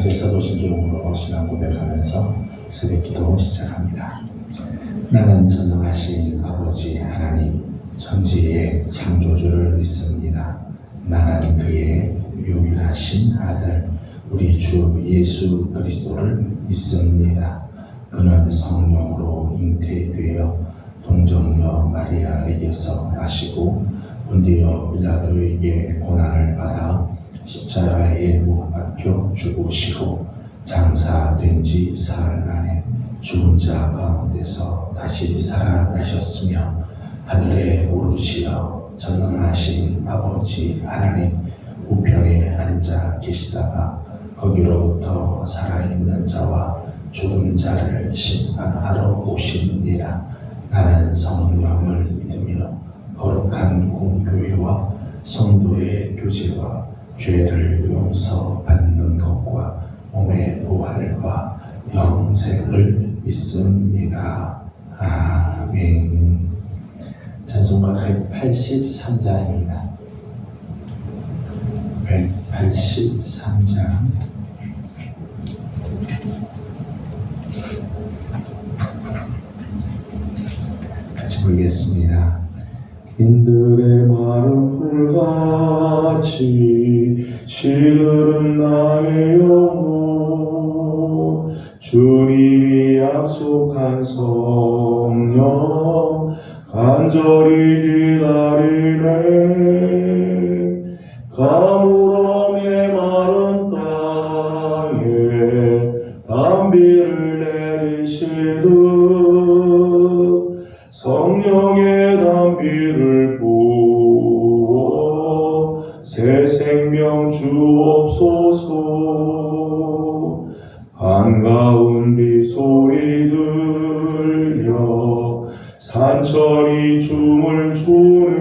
같이 사도신경으로 신앙 고백하면서 새벽기도 시작합니다. 나는 전능하신 아버지 하나님 천지의 창조주를 믿습니다. 나는 그의 유일하신 아들 우리 주 예수 그리스도를 믿습니다. 그는 성령으로 잉태되어 동정녀 마리아에게서 나시고 본디오 빌라도에게 고난을 받아 십자가에 못 박혀 죽으시고 장사된 지 사흘 만에 죽은 자 가운데서 다시 살아나셨으며 하늘에 오르시어 전능하신 아버지 하나님 우편에 앉아 계시다가 거기로부터 살아있는 자와 죽은 자를 심판하러 오시느니라. 나는 성령을 믿으며 거룩한 공교회와 성도의 교제와 죄를 용서받는 것과 몸의 부활과 영생을 믿습니다. 아멘. 찬송가 183장입니다. 183장. 같이 보겠습니다. 인들의 마른 풀같이 시들은 나의 영혼 주님이 약속한 성령 간절히 기다리네. 가물음에 마른 땅에 단비를 내리시듯 성령의 단비를 부어 새 생명 주옵소서. 반가운 비소리 들려 산천이 춤을 추네.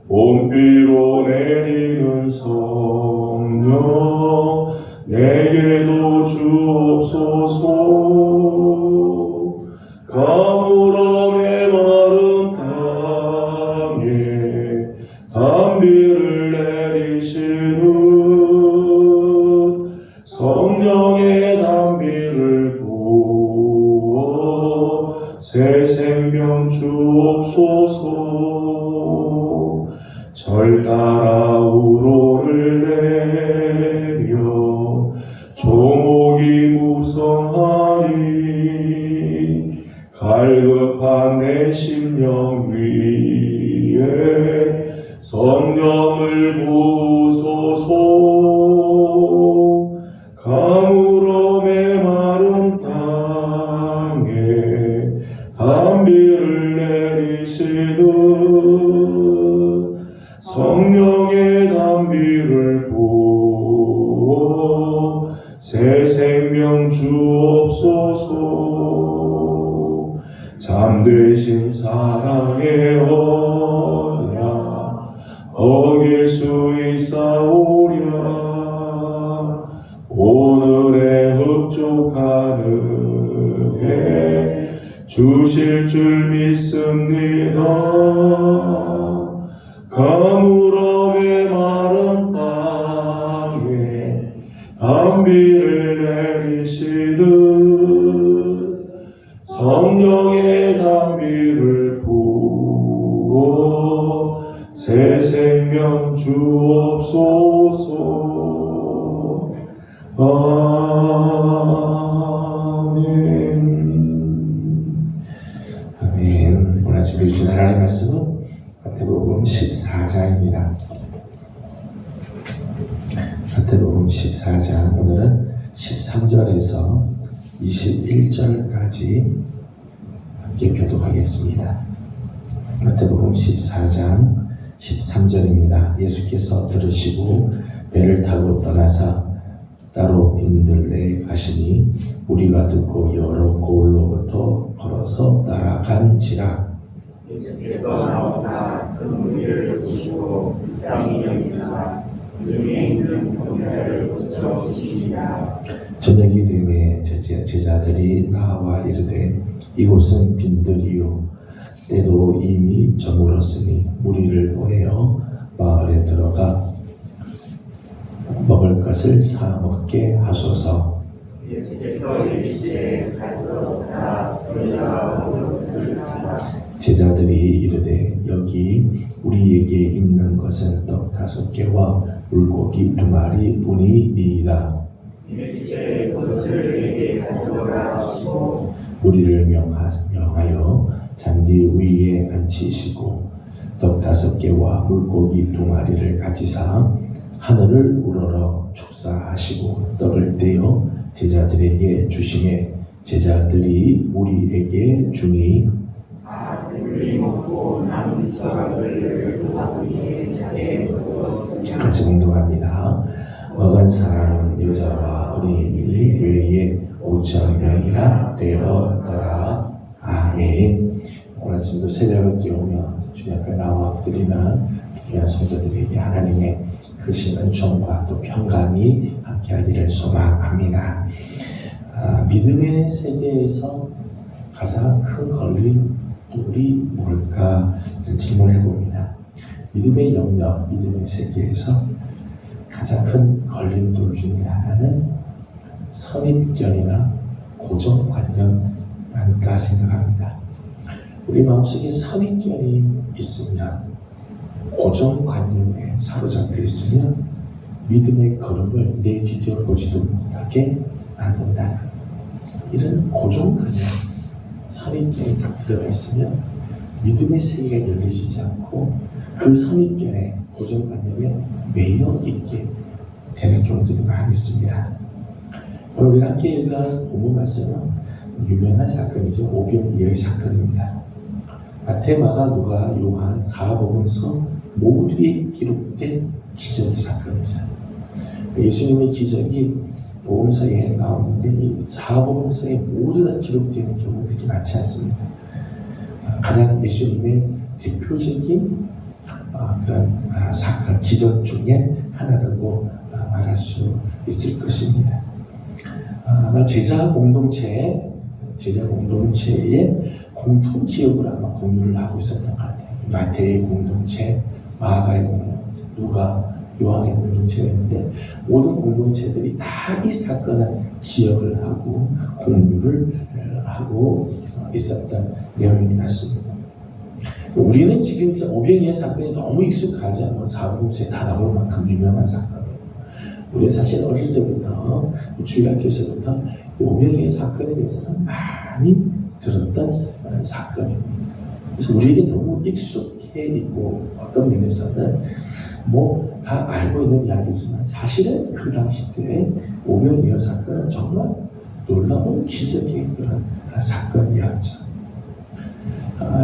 봄비로 내리는 성령 내게도 주옵소서. 가물음에 마른 땅에 단비를 내리시듯 성령의 단비를 부어 새 생명 주옵소서. 절 따라 우로를 내려 조목이 무성하니 갈급한 내 심령 위에 성령을 부소서. 가물음에 마른 땅에 단비를 내리시듯 성령의 단비를 부어 새 생명 주옵소서. 잠드신 사랑의 언약 어길 수 있사오랴. 오늘의 흡족한 은혜 주실 줄 믿습니다. 가물음에 마른 땅에 단비를 내리시듯 성령의 단비를 부어 새 생명 주옵소서. 아멘. 아멘. 오늘 아침에 주신 하나님의 말씀은 마태복음 14장입니다. 마태복음 14장 오늘은 13절에서 21절까지 함께 교독하겠습니다. 마태복음 14장 13절입니다. 예수께서 들으시고 배를 타고 떠나사 따로 빈들레 가시니 우리가 듣고 여러 고을로부터 걸어서 따라간지라. 예수께서 나오사 그 무리를 보시고 불쌍히 여기사 그 중에 있는 병자를 고쳐주시니라. 저녁이 되매 제자들이 나와 이르되 이곳은 빈들이요 때도 이미 저물었으니 무리를 보내어 마을에 들어가 먹을 것을 사 먹게 하소서. 예수께서 이르시되 갈것다 너희가 먹을 것을 주라. 제자들이 이르되 여기 우리에게 있는 것은 떡 5개와 물고기 2마리 뿐이니이다. 이르시되 그것을 내게 가져오라 하시고 우리를 명하여 잔디 위에 앉히시고 떡 5개와 물고기 2마리를 가지사 하늘을 우러러 축사하시고 떡을 떼어 제자들에게 주시매 제자들이 우리에게 주니 우리 먹고 남은 조각을 바구니에 차게 넣었으며 같이 공동합니다. 먹은 사람은 여자와 어린이 외에 5,000명이나 되었더라. 아멘. 오늘 아침도 새벽을 깨우며 주님 앞에 나와 엎드리는 귀한 성도들에게 하나님의 크신 은총과 또 평강이 함께하기를 소망합니다. 믿음의 세계에서 가장 큰 걸림돌이 뭘까 질문해 봅니다. 믿음의 영역, 믿음의 세계에서 가장 큰 걸림돌 중에 하나는 선입견이나 고정관념 아닐까 생각합니다. 우리 마음속에 선입견이 있으면, 고정관념에 사로잡혀 있으면 믿음의 걸음을 내디뎌보지도 못하게 만든다는 이런 고정관념, 선입견이 딱 들어가 있으면 믿음의 세계가 열리지 않고 그 선입견에, 고정관념에 매여 있게 되는 경우들이 많이 있습니다. 오늘 우리가 함께 읽은 본문 말씀은 유명한 사건이죠. 오병이어의 사건입니다. 마태, 마가, 누가, 요한, 사복음서 모두에 기록된 기적의 사건이죠. 예수님의 기적이 복음서에 나오는데 이 사복음서에 모두 다 기록되는 경우는 그렇게 많지 않습니다. 가장 예수님의 대표적인 그런 사건, 기적 중에 하나라고 말할 수 있을 것입니다. 아마 제자 공동체의 공통 기억을 아마 공유를 하고 있었던 것 같아요. 마태의 공동체, 마가의 공동체, 누가, 요한의 공동체가 있는데 모든 공동체들이 다 이 사건을 기억을 하고 공유를 하고 있었던 내용인 것 같습니다. 우리는 지금 오병이어 사건이 너무 익숙하지 않은 사복음서에 다 나올 만큼 유명한 사건이에요. 우리 사실 어릴 때부터 주일학교에서부터 오병이어 사건에 대해서는 많이 들었던 사건입니다. 그래서 우리에게 너무 익숙해 있고 어떤 면에서는 뭐 다 알고 있는 이야기지만 사실은 그 당시 때 오병이어 사건은 정말 놀라운 기적의 그런 사건이었죠.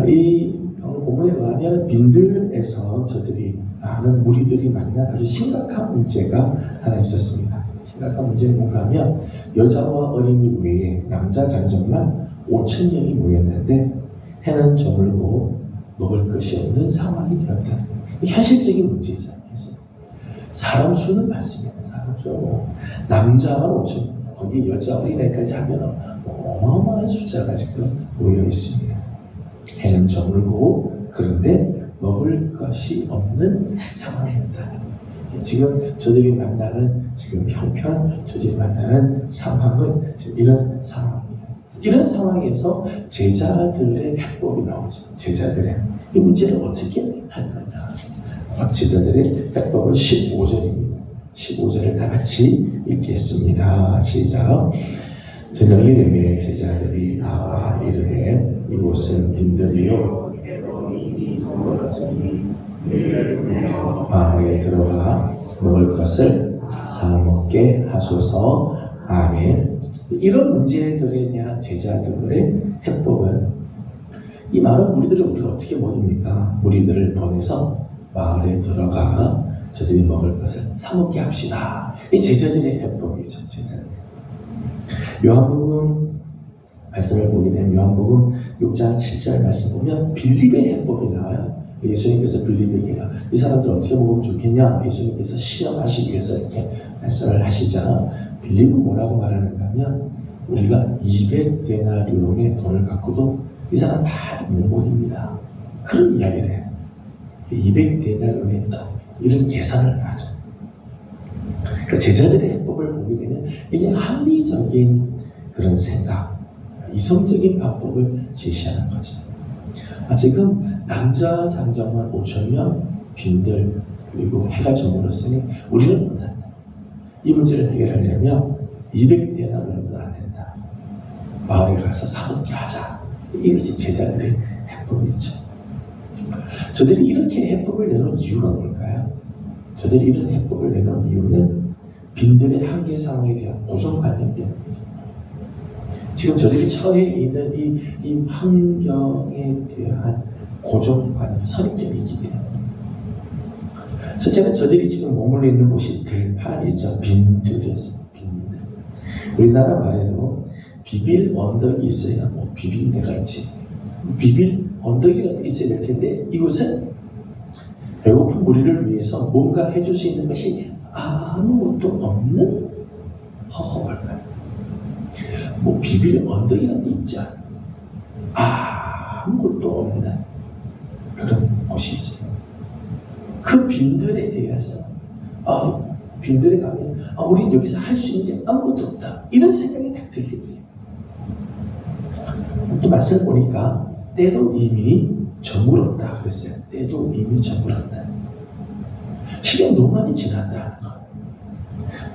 이 본문에 의하면 빈들에서 저들이 많은 무리들이 만난 아주 심각한 문제가 하나 있었습니다. 심각한 문제는 뭔가 하면 여자와 어린이 외에 남자 장정만 5,000명이 모였는데 해는 저물고 먹을 것이 없는 상황이 되었다. 현실적인 문제죠. 사람 수는 많습니다. 사람 수는 남자만 5,000명, 거기 여자 어린애까지 하면 어마어마한 숫자가 지금 모여 있습니다. 해는 저물고 그런데 먹을 것이 없는 상황이었다. 지금 저들이 만나는 지금 형편, 저들이 만나는 상황은 지금 이런 상황입니다. 이런 상황에서 제자들의 해법이 나오죠. 제자들의 이 문제를 어떻게 할 거냐. 제자들의 해법은 15절입니다. 15절을 다 같이 읽겠습니다. 시작. 저녁이 되매 제자들이 나와 이르되 이곳은 빈들이요 마을에 들어가 먹을 것을 사 먹게 하소서. 아멘. 이런 문제들에 대한 제자들의 해법은 이 많은 무리들을 우리가 어떻게 먹입니까? 무리들을 보내서 마을에 들어가 저들이 먹을 것을 사 먹게 합시다. 이 제자들의 해법이죠. 제자들. 요한복음 말씀을 보게 되면 요한복음 6장 7절 말씀 보면 빌립의 해법이 나와요. 예수님께서 빌립에게 이 사람들 어떻게 먹으면 좋겠냐? 예수님께서 시험하시기 위해서 이렇게 말씀을 하시자 빌립은 뭐라고 말하는가 하면 우리가 200데나리온의 돈을 갖고도 이 사람 다 못 먹입니다. 그런 이야기를 해요. 200데나리온의 이런 계산을 하죠. 그러니까 제자들의 해법을 보게 되면 굉장히 합리적인 그런 생각, 이성적인 방법을 제시하는 거죠. 지금 남자 장정만 5,000명, 빈들, 그리고 해가 저물었으니 우리는 못한다. 이 문제를 해결하려면 200대나로는 안 된다. 마을에 가서 사먹게 하자. 이것이 제자들의 해법이죠. 저들이 이렇게 해법을 내놓은 이유가 뭘까요? 저들이 이런 해법을 내놓은 이유는 빈들의 한계 상황에 대한 고정관념 때문이죠. 지금 저들이 처해 있는 이 환경에 대한 고정관념, 선입견이 있기 때문에. 첫째는 저들이 지금 머물러 있는 곳이 들판이죠. 빈들이었습니다. 빈들. 우리나라 말에도 비빌 언덕이 있어야 뭐 비빌 데가 있지. 비빌 언덕이라도 있어야 될 텐데 이곳은 배고픈 무리를 위해서 뭔가 해줄 수 있는 것이 아무것도 없는 허허벌판. 뭐 비빌 언덕이라도 있지 않아. 아무것도 없는 그런 곳이지. 그 빈들에 대해서 빈들에 가면 우린 여기서 할 수 있는 게 아무것도 없다. 이런 생각이 딱 들게 돼요. 또 말씀을 보니까 때도 이미 저물었다 그랬어요. 때도 이미 저물었다. 시간이 너무 많이 지났다는 거.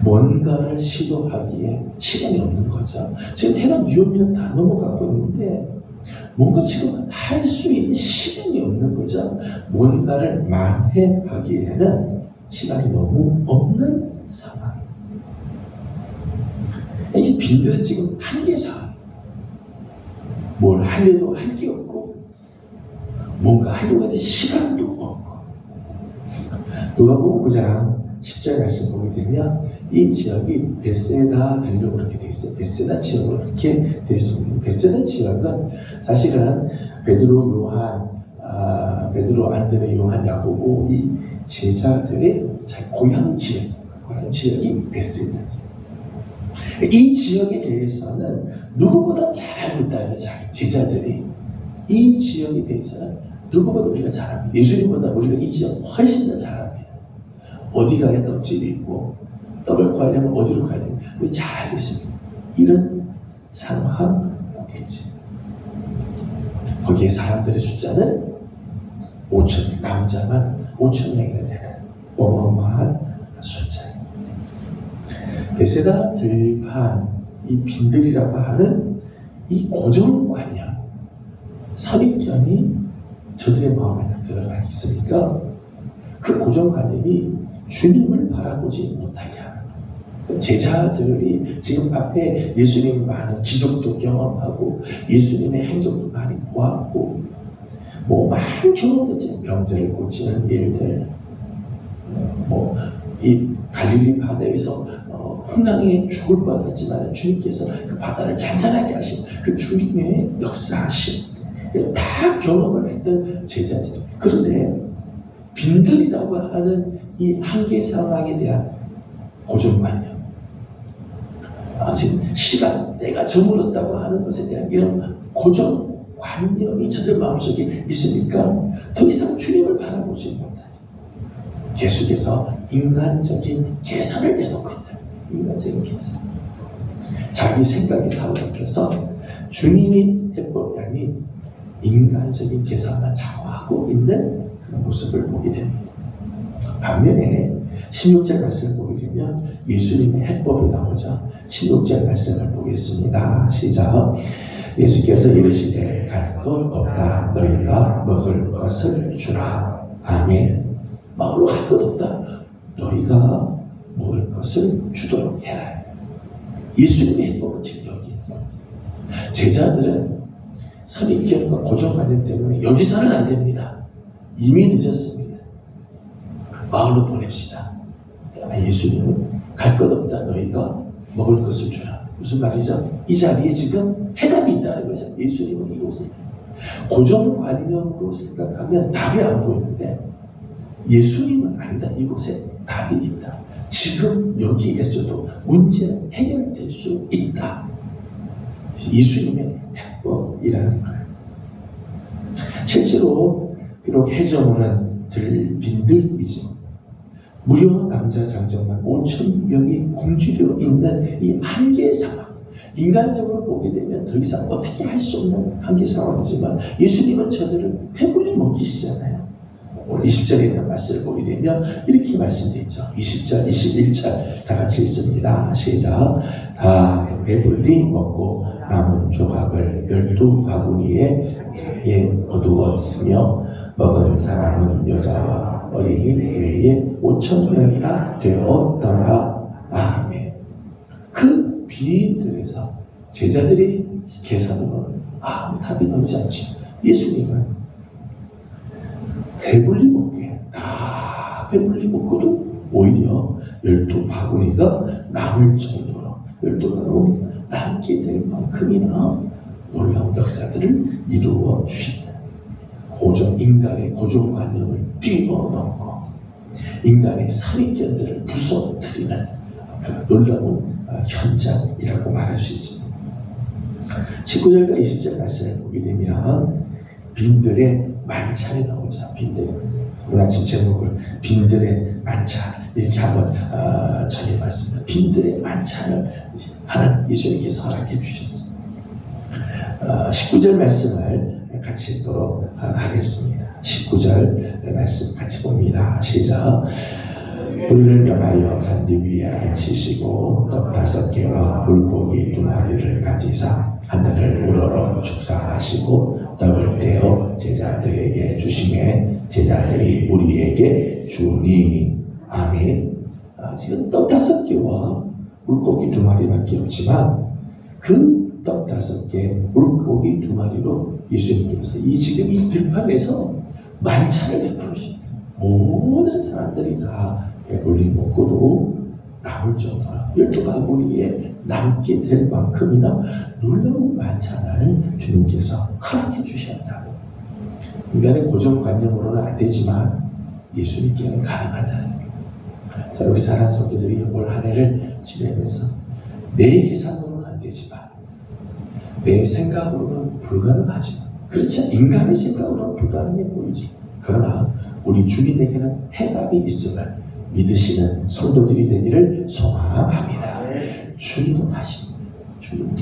뭔가를 시도하기에 시간이 없는 거죠. 지금 해가 뉘우면 다 넘어가고 있는데 뭔가 지금 할 수 있는 시간이 없는 거죠. 뭔가를 만회하기에는 시간이 너무 없는 상황. 이 빈들은 지금 한계 상황. 뭘 하려도 할 게 없고 뭔가 하려고 하는 시간도 없고. 누가복음 9장 10절 말씀 보게 되면 이 지역이 베세다 들로 그렇게 되어 있어요. 베세다 지역으로 그렇게 되어 있습니다. 베세다 지역은 사실은 베드로, 요한, 베드로, 안드레, 요한, 야고보 이 제자들의 고향 지역이 베세다. 이 지역에 대해서는 누구보다 잘 알고 있다는 제자들이 이 지역에 대해서는 누구보다 우리가 잘 압니다. 예수님보다 우리가 이 지역 훨씬 더 잘 압니다. 어디 가야 떡집이 있고 떡을 구하려면 어디로 가야 되는지 우리 잘 알고 있습니다. 이런 상황이지. 거기에 사람들의 숫자는 5,000명, 남자만 5,000명이나 되는 어마어마한 숫자입니다. 베세다 들판, 이 빈들이라고 하는 이 고정관념, 선입견이 저들의 마음에 다 들어가 있으니까 그 고정관념이 주님을 바라보지 못하게 하는 거예요. 제자들이 지금 앞에 예수님 많은 기적도 경험하고 예수님의 행적도 많이 보았고 뭐 많은 경험했죠. 병자를 고치는 일들, 뭐 이 갈릴리 바다에서 풍랑에 죽을 뻔했지만 주님께서 그 바다를 잔잔하게 하신 그 주님의 역사하심 다 경험을 했던 제자들. 그런데 빈들이라고 하는 이 한계 상황에 대한 고정관념, 지금 시간, 때가 저물었다고 하는 것에 대한 이런 고정관념이 저들 마음속에 있으니까 더 이상 주님을 바라보지 못하죠. 계속해서 인간적인 계산을 내놓고 있다. 인간적인 계산. 자기 생각이 사로잡혀서 주님이 해법이 아닌 인간적인 계산만 좌우하고 있는 그런 모습을 보게 됩니다. 반면에 16절 말씀을 보게 되면 예수님의 해법이 나오죠. 16절 말씀을 보겠습니다. 시작. 예수께서 이르시되 갈 것 없다. 너희가 먹을 것을 주라. 아멘. 마을로 갈 것 없다. 너희가 먹을 것을 주도록 해라. 예수님의 해법은 지금 여기 있는 거죠. 제자들은 선입견과 고정관념 때문에 여기서는 안 됩니다. 이미 늦었습니다. 마을로 보냅시다. 예수님은 갈 것 없다. 너희가 먹을 것을 주라. 무슨 말이죠? 이 자리에 지금 해답이 있다는 거죠. 예수님은 이곳에 고정관념으로 생각하면 답이 안 보이는데 예수님은 아니다. 이곳에 답이 있다. 지금 여기에서도 문제는 해결될 수 있다. 예수님의 해법이라는 거예요. 실제로 비록 해저문은 빈들이지만 무려 남자 장정만 5천 명이 굶주려 있는 이 한계 상황. 인간적으로 보게 되면 더 이상 어떻게 할 수 없는 한계 상황이지만 예수님은 저들을 배불리 먹이시잖아요. 오늘 20절에 있는 말씀을 보게 되면 이렇게 말씀되어 있죠. 20절, 21절 다 같이 읽습니다. 시작. 다 배불리 먹고 남은 조각을 12바구니에 차게 거두었으며 먹은 사람은 여자와 어린이 외에 5천 명이나 되었더라. 아멘. 그 비인들에서 제자들이 계산으로는 아무 답이 나오지 않지. 예수님은 배불리 먹게 다 배불리 먹고도 오히려 12바구니가 남을 정도로 12바구니가 남게 될 만큼이나 놀라운 역사들을 이루어 주신다. 인간의 고정관념을 뛰어넘고 인간의 선입견들을 부숴뜨리는 그 놀라운 현장이라고 말할 수 있습니다. 19절과 20절 말씀을 보게 되면 빈들의 만찬이 나오죠. 빈들의 만찬. 오늘 아침 제목을 빈들의 만찬 이렇게 한번 전해봤습니다. 빈들의 만찬을 하나님 예수님께서 허락해 주셨습니다. 19절 말씀을 같이 읽도록 하겠습니다. 19절 말씀 같이 봅니다. 시작. 우리를 명하여 잔디 위에 앉히시고 떡 5개와 물고기 2마리를 가지사 하늘을 우러러 축사하시고 떡을 떼어 제자들에게 주시매 제자들이 우리에게 주니. 아멘. 지금 떡 5개와 물고기 2마리밖에 없지만 그 떡 5개, 물고기 2마리로 예수님께서 지금 이 들판에서 만찬을 베푸시죠. 모든 사람들이 다 배불리 먹고도 남을 정도로 12바구니에 남게 될 만큼이나 놀라운 만찬을 주님께서 허락해 주셨다. 인간의 고정관념으로는 안 되지만 예수님께는 가능하다는 거예요. 자, 우리 사랑하는 성도들이 올 한 해를 지내면서 내 계산으로는 안 되지만 내 생각으로는 불가능하지만 그렇지 않아 인간의 생각으로는 불가능해 보이지. 그러나 우리 주님에게는 해답이 있음을 믿으시는 성도들이 되기를 소망합니다. 주님은 하십니다. 주님.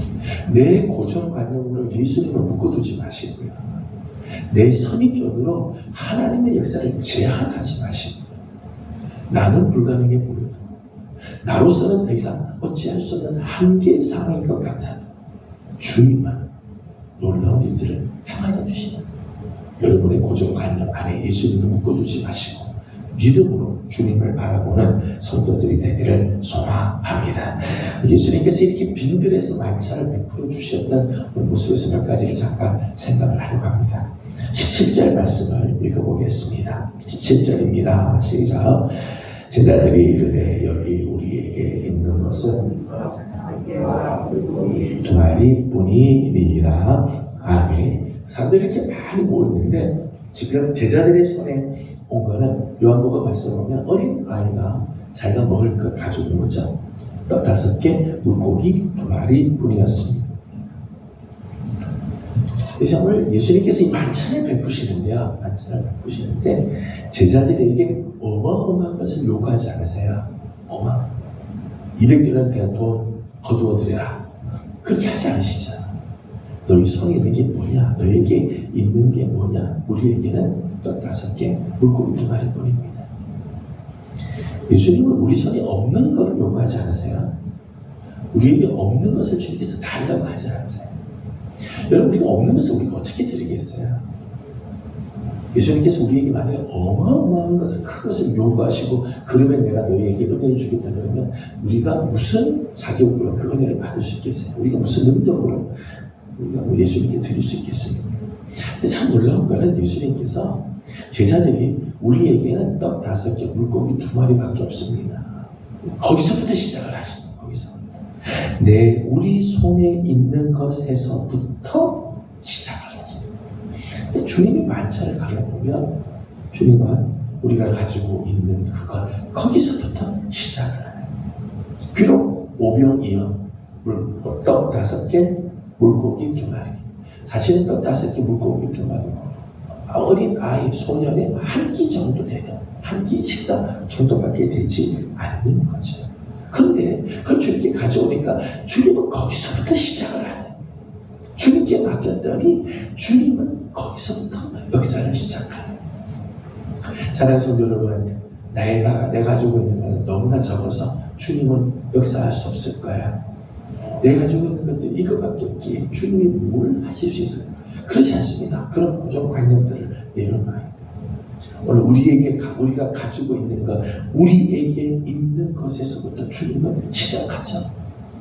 내 고정관념으로 예수님을 묶어두지 마시고요. 내 선입견으로 하나님의 역사를 제한하지 마시고요. 나는 불가능해 보여도 나로서는 더 이상 어찌할 수 없는 한계 상황인 것 같아도 주님만 놀라운 일들을 행하여 주시는 여러분의 고정관념 안에 예수님을 묶어두지 마시고 믿음으로 주님을 바라보는 성도들이 되기를 소망합니다. 예수님께서 이렇게 빈들에서 만찬을 베풀어 주셨던 모습에서 몇 가지를 잠깐 생각을 하려고 합니다. 17절 말씀을 읽어보겠습니다. 17절입니다. 시작. 제자들이 이르되 여기 우리에게 있는 것은 2마리뿐이니라. 아멘. 사람들이 이렇게 많이 모였는데 지금 제자들의 손에 온 거는 요한복음 말씀 보면 어린 아이가 자기가 먹을 것 가지고 온 거죠. 떡 5개, 물고기 2마리 뿐이었습니다. 그래서 오늘 예수님께서 이 만찬을 베푸시는데요. 만찬을 베푸시는데 제자들에게 어마어마한 것을 요구하지 않으세요. 200개는 된 돈 거두어드려라. 그렇게 하지 않으시잖아. 너희 손에 있는 게 뭐냐? 너에게 있는 게 뭐냐? 우리에게는 떡 5개, 물고기 2마리 뿐입니다. 예수님은 우리 손에 없는 것을 요구하지 않으세요? 우리에게 없는 것을 주님께서 달라고 하지 않으세요? 여러분, 우리가 없는 것을 우리가 어떻게 드리겠어요? 예수님께서 우리에게 만약에 어마어마한 것을, 큰 것을 요구하시고 그러면 내가 너희에게 은혜를 주겠다 그러면 우리가 무슨 자격으로 그 은혜를 받을 수 있겠어요? 우리가 무슨 능력으로 우리가 예수님께 드릴 수 있겠습니까? 근데 참 놀라운 거는 예수님께서 제자들이 우리에게는 떡 5개, 물고기 2마리밖에 없습니다. 거기서부터 시작을 하시는 거기서부터. 우리 손에 있는 것에서부터 시작을 하시는. 주님이 만찬을 가려보면 주님은 우리가 가지고 있는 그것 거기서부터 시작을 해요. 비록 오병이어 떡 5개, 물고기 2마리. 사실은 떡 5개, 물고기 2마리. 어린 아이, 소년의 한 끼 정도 되는 한 끼 식사 정도밖에 되지 않는 거죠. 그런데 그걸 주님께 가져오니까 주님은 거기서부터 시작을 하네. 주님께 맡겼더니 주님은 거기서부터 역사를 시작하네. 사랑하는 성도 여러분, 내가 가지고 있는 것은 너무나 적어서 주님은 역사할 수 없을 거야. 내가 가지고 있는 것들 이거밖에 없기에 주님이 뭘 하실 수 있을까? 그렇지 않습니다. 그런 고정관념들을 내려놔야 돼요. 오늘 우리가 가지고 있는 것, 우리에게 있는 것에서부터 주님은 시작하죠.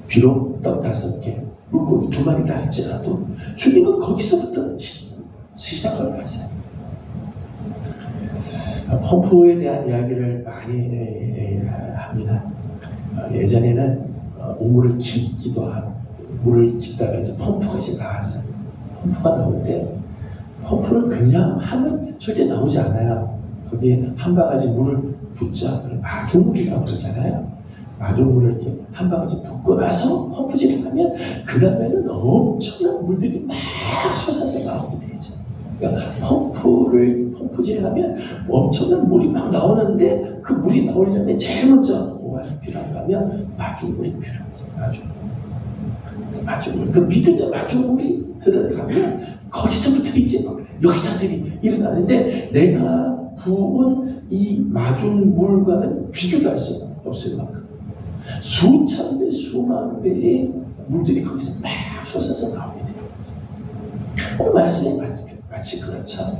비록 떡 5개, 물고기 2마리다 할지라도 주님은 거기서부터 시작을 하세요. 펌프에 대한 이야기를 많이 합니다. 예전에는 우물을 깃기도 하고, 물을 깃다가 이제 펌프가 이제 나왔어요. 펌프가 나올 때 펌프를 그냥 하면 절대 나오지 않아요. 거기에 한 바가지 물을 붓자. 마중물이라고 그러잖아요. 마중물을 이렇게 한 바가지 붓고 나서 펌프질을 하면 그 다음에는 엄청난 물들이 막 솟아서 나오게 되죠. 그러니까 펌프질을 하면 엄청난 물이 막 나오는데 그 물이 나오려면 제일 먼저 뭐가 필요한가 하면 마중물이 필요하죠. 마중물. 그 믿음의 마중물이 들어가면 거기서부터 이제 역사들이 일어나는데 내가 부은 이 마중물과는 비교도 할 수 없을 만큼 수천 배, 수만 배의 물들이 거기서 막 솟아서 나오게 돼요. 오늘 말씀이 마치 그렇죠.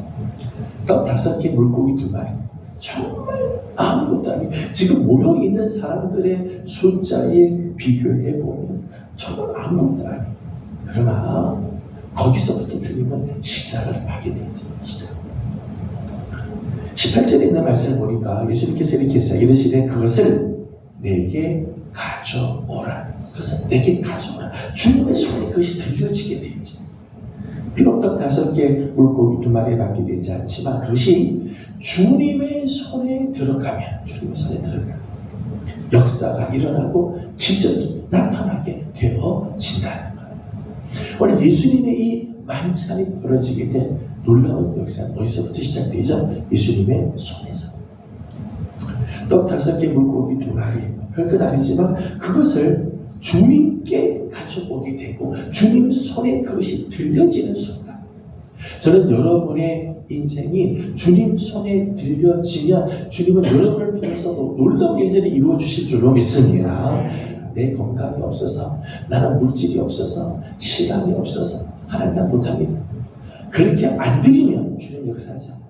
떡 5개, 물고기 2마리. 정말 아무것도 아니에요. 지금 모여있는 사람들의 숫자에 비교해보면 정말 아무것도 아니에요. 그러나 거기서부터 주님은 시작을 하게 되죠. 시작. 18절에 있는 말씀을 보니까 예수님께서 이렇게 했어요. 이르시되 그것을 내게 가져오라. 그것을 내게 가져오라. 주님의 손에 그것이 들려지게 되죠. 비록 떡 5개, 물고기 2마리에 받게 되지 않지만 그것이 주님의 손에 들어가면 역사가 일어나고 기적이 나타나게 되어진다는 거예요. 오늘 예수님의 이 만찬이 벌어지게 된 놀라운 역사는 어디서부터 시작되죠? 예수님의 손에서. 떡 5개, 물고기 2마리. 별것 아니지만 그것을 주님께 가져오게 되고 주님 손에 그것이 들려지는 순간, 저는 여러분의 인생이 주님 손에 들려지면 주님은 여러분을 통해서도 놀라운 일들을 이루어 주실 줄로 믿습니다. 내 건강이 없어서, 나는 물질이 없어서, 시간이 없어서 하나님 난 못합니다. 그렇게 안 드리면 주님 역사하지 않아요.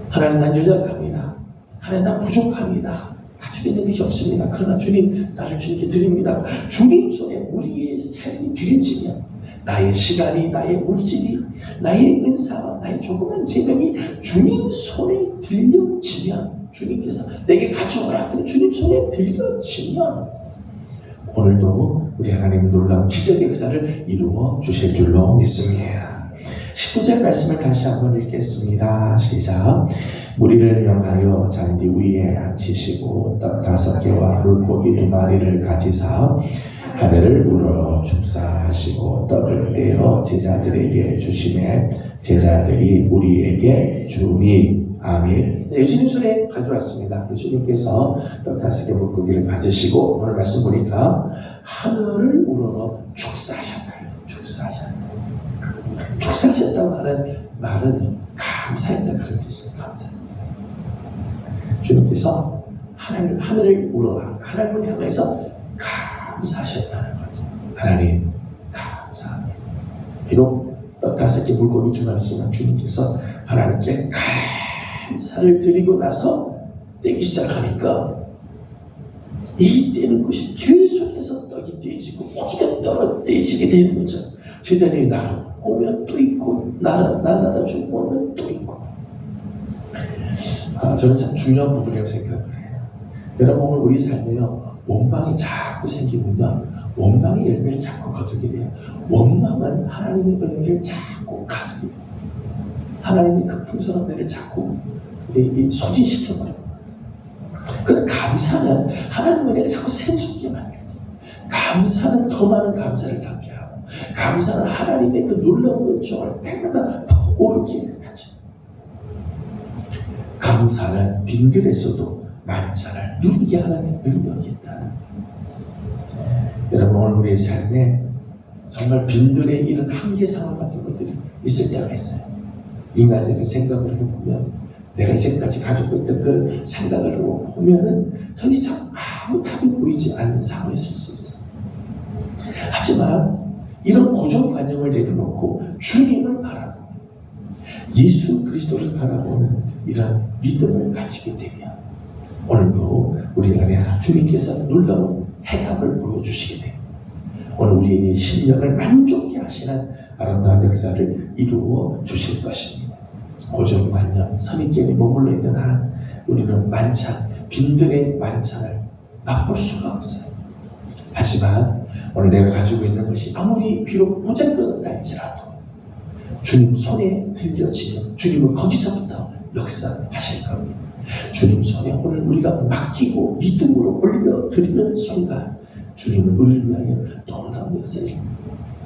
하나님 난 연약합니다. 하나님 난 부족합니다. 가지고 있는 것이 없습니다. 그러나 주님, 나를 주님께 드립니다. 주님 손에 우리의 삶이 드려지면 나의 시간이, 나의 물질이, 나의 은사와 나의 조그만 재명이 주님 손에 들려지면, 주님께서 내게 가져오라. 근데 주님 손에 들려지면 오늘도 우리 하나님 놀라운 기적의 역사를 이루어 주실 줄로 믿습니다. 19절 말씀을 다시 한번 읽겠습니다. 시작. 무리를 명하여 잔디 위에 앉히시고 떡 5개와 물고기 2마리를 가지사 하늘을 우러러 축사하시고 떡을 떼어 제자들에게 주시매 제자들이 우리에게 주니. 아멘. 예수님 손에 가져왔습니다. 예수님께서 떡 5개 물고기를 받으시고 오늘 말씀 보니까 하늘을 우러러 축사하셨다. 축사하셨다고 하는 말은 감사했다 그런 뜻이에요. 감사했다. 주님께서 하늘을 우러러 하나님을 향해서 감사하셨다는 거죠. 하나님 감사합니다. 비록 떡 5개 물고기 2마리지만 주님께서 하나님께 감사를 드리고 나서 떼기 시작하니까 이 떼는 것이 계속해서 떡이 떼지고 고기가 떨어 떼지게 되는 거죠. 제자들이 나를 오면 또 있고 날마다 주고 오면 또 있고. 저는 참 중요한 부분이라고 생각을 해요. 여러분 오늘 우리 삶에요 원망이 자꾸 생기면요 원망의 열매를 자꾸 거두게 돼요. 원망은 하나님의 은혜를 자꾸 가두게 돼요. 하나님의 그 풍성한 은혜를 자꾸 소진시켜버리고. 그런데 감사는 하나님의 은혜를 자꾸 샘솟게 만들어요. 감사는 더 많은 감사를 갖게 하고 감사는 하나님의 그 놀라운 은총을 때마다 더 오르게 하죠. 감사는 빈들에서도 만찬을 누리게 하는 능력이 있다는 거예요. 여러분, 오늘 우리의 삶에 정말 빈들에 이런 한계 상황 같은 것들이 있을 때가 있어요. 인간적인 생각을 해보면 내가 이제까지 가지고 있던 그 생각을 보면은 더 이상 아무 답이 보이지 않는 상황이 있을 수 있어요. 하지만 이런 고정관념을 내려놓고 주님을 바라보고 예수 그리스도를 바라보는 이런 믿음을 가지게 되면 오늘도 우리 안에 주님께서 놀라운 해답을 보여주시게 돼요. 오늘 우리의 심령을 만족케 하시는 아름다운 역사를 이루어 주실 것입니다. 고정관념, 선입견이 머물러 있는 한 우리는 만찬, 빈들의 만찬을 맛볼 수가 없어요. 하지만 오늘 내가 가지고 있는 것이 아무리 비록 보잘것없다 할지라도 주님 손에 들려지면 주님은 거기서부터 역사하실 겁니다. 주님 손에 오늘 우리가 맡기고 믿음으로 올려드리는 순간 주님은 우리를 위하여 놀라운 역사를 이룹니다.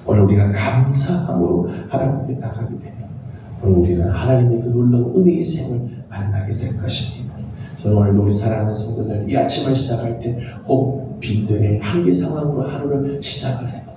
오늘 우리가 감사함으로 하나님께 나가게 되면 오늘 우리는 하나님의 그 놀라운 은혜의 샘을 만나게 될 것입니다. 저는 오늘 우리 사랑하는 성도들 이 아침을 시작할 때 혹 빈들의 한계 상황으로 하루를 시작을 해도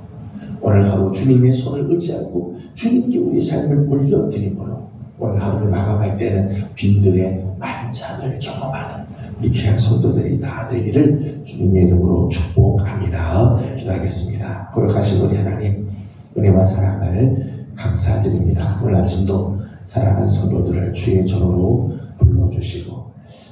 오늘 하루 주님의 손을 의지하고 주님께 우리의 삶을 올려드림으로 오늘 하루를 마감할 때는 빈들의 만찬을 경험하는 우리 귀한 성도들이 다 되기를 주님의 이름으로 축복합니다. 기도하겠습니다. 거룩하신 우리 하나님, 은혜와 사랑을 감사드립니다. 오늘 아침도 사랑하는 성도들을 주의 전으로 불러주시고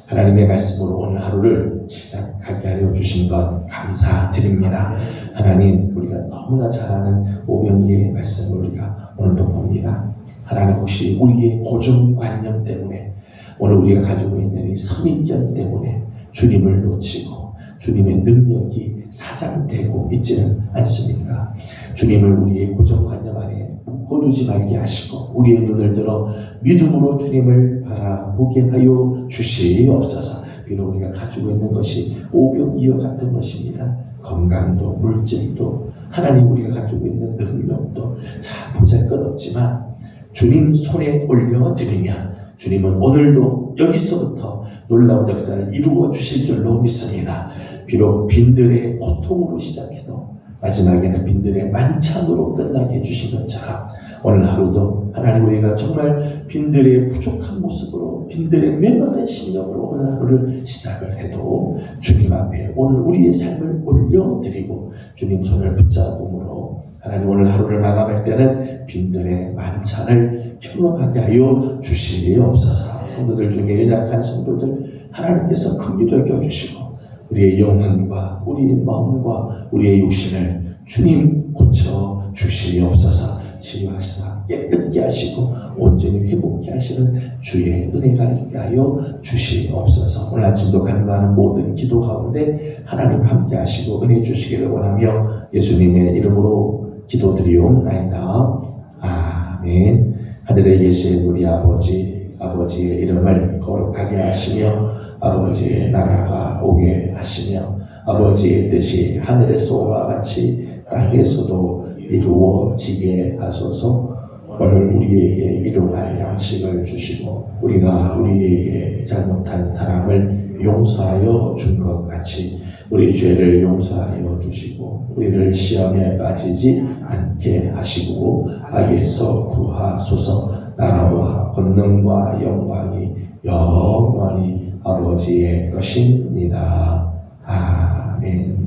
하나님의 말씀으로 오늘 하루를 시작하게 하여 주신 것 감사드립니다. 하나님, 우리가 너무나 잘 아는 오병이의 말씀을 우리가 오늘도 봅니다. 하나님, 혹시 우리의 고정관념 때문에 오늘 우리가 가지고 있는 이 선입견 때문에 주님을 놓치고 주님의 능력이 사장되고 있지는 않습니까? 주님을 우리의 고정관념 안에 묶어두지 말게 하시고 우리의 눈을 들어 믿음으로 주님을 바라보게 하여 주시옵소서. 비록 우리가 가지고 있는 것이 오병이어 같은 것입니다. 건강도 물질도 하나님 우리가 가지고 있는 능력도 참 보잘것없지만 주님 손에 올려드리면 주님은 오늘도 여기서부터 놀라운 역사를 이루어 주실 줄로 믿습니다. 비록 빈들의 고통으로 시작해도 마지막에는 빈들의 만찬으로 끝나게 해주신 것처럼 오늘 하루도 하나님 우리가 정말 빈들의 부족한 모습으로 빈들의 메마른 심령으로 오늘 하루를 시작을 해도 주님 앞에 오늘 우리의 삶을 올려드리고 주님 손을 붙잡음으로 하나님 오늘 하루를 마감할 때는 빈들의 만찬을 경험하게 하여 주시옵소서. 성도들 중에 연약한 성도들 하나님께서 긍휼히 여겨주시고 우리의 영혼과 우리의 마음과 우리의 육신을 주님 고쳐 주시옵소서. 치유하시사 깨끗게 하시고 온전히 회복케 하시는 주의 은혜가 있게 하여 주시옵소서. 오늘 아침도 간구하는 모든 기도 가운데 하나님 함께 하시고 은혜 주시기를 원하며 예수님의 이름으로 기도드리옵나이다. 아멘. 하늘에 계신 우리 아버지, 아버지의 이름을 거룩하게 하시며 아버지의 나라가 오게 하시며 아버지의 뜻이 하늘에서와 같이 땅에서도 이루어지게 하소서. 오늘 우리에게 일용할 양식을 주시고 우리가 우리에게 잘못한 사람을 용서하여 준 것 같이 우리 죄를 용서하여 주시고 우리를 시험에 빠지지 않게 하시고 악에서 구하소서. 나라와 권능과 영광이 영원히 아버지의 것입니다. 아멘.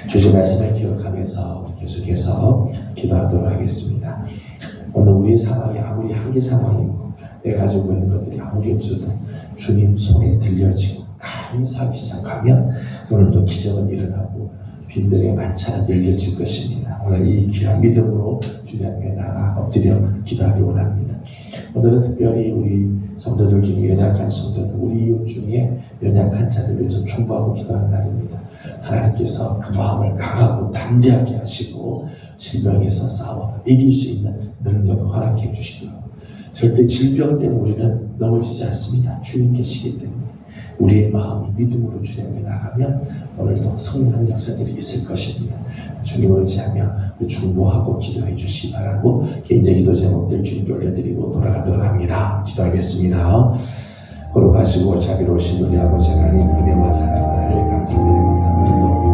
주신 말씀을 기억하면서 계속해서 기도하도록 하겠습니다. 오늘 우리의 상황이 아무리 한계 상황이고 내가 가지고 있는 것들이 아무리 없어도 주님 손에 들려지고 감사하기 시작하면 오늘도 기적은 일어나고 빈들의 만찬은 열려질 것입니다. 오늘 이 귀한 믿음으로 주님 앞에 나가 엎드려 기도하기 원합니다. 오늘은 특별히 우리 성도들 중에 연약한 성도들, 우리 이웃 중에 연약한 자들 위해서 충고하고 기도하는 날입니다. 하나님께서 그 마음을 강하고 담대하게 하시고 질병에서 싸워 이길 수 있는 능력을 허락해 주시도록. 절대 질병 때문에 우리는 넘어지지 않습니다. 주님 계시기 때문에 우리의 마음이 믿음으로 주님에 나가면 오늘도 성령의 역사들이 있을 것입니다. 주님을 의지하며 중보하고 기도해 주시기 바라고 개인적 기도 제목들 주님께 올려드리고 돌아가도록 합니다. 기도하겠습니다. 거룩하시고 자비로우신 우리 아버지 하나님 은혜와 사랑을 감사드립니다. 오늘도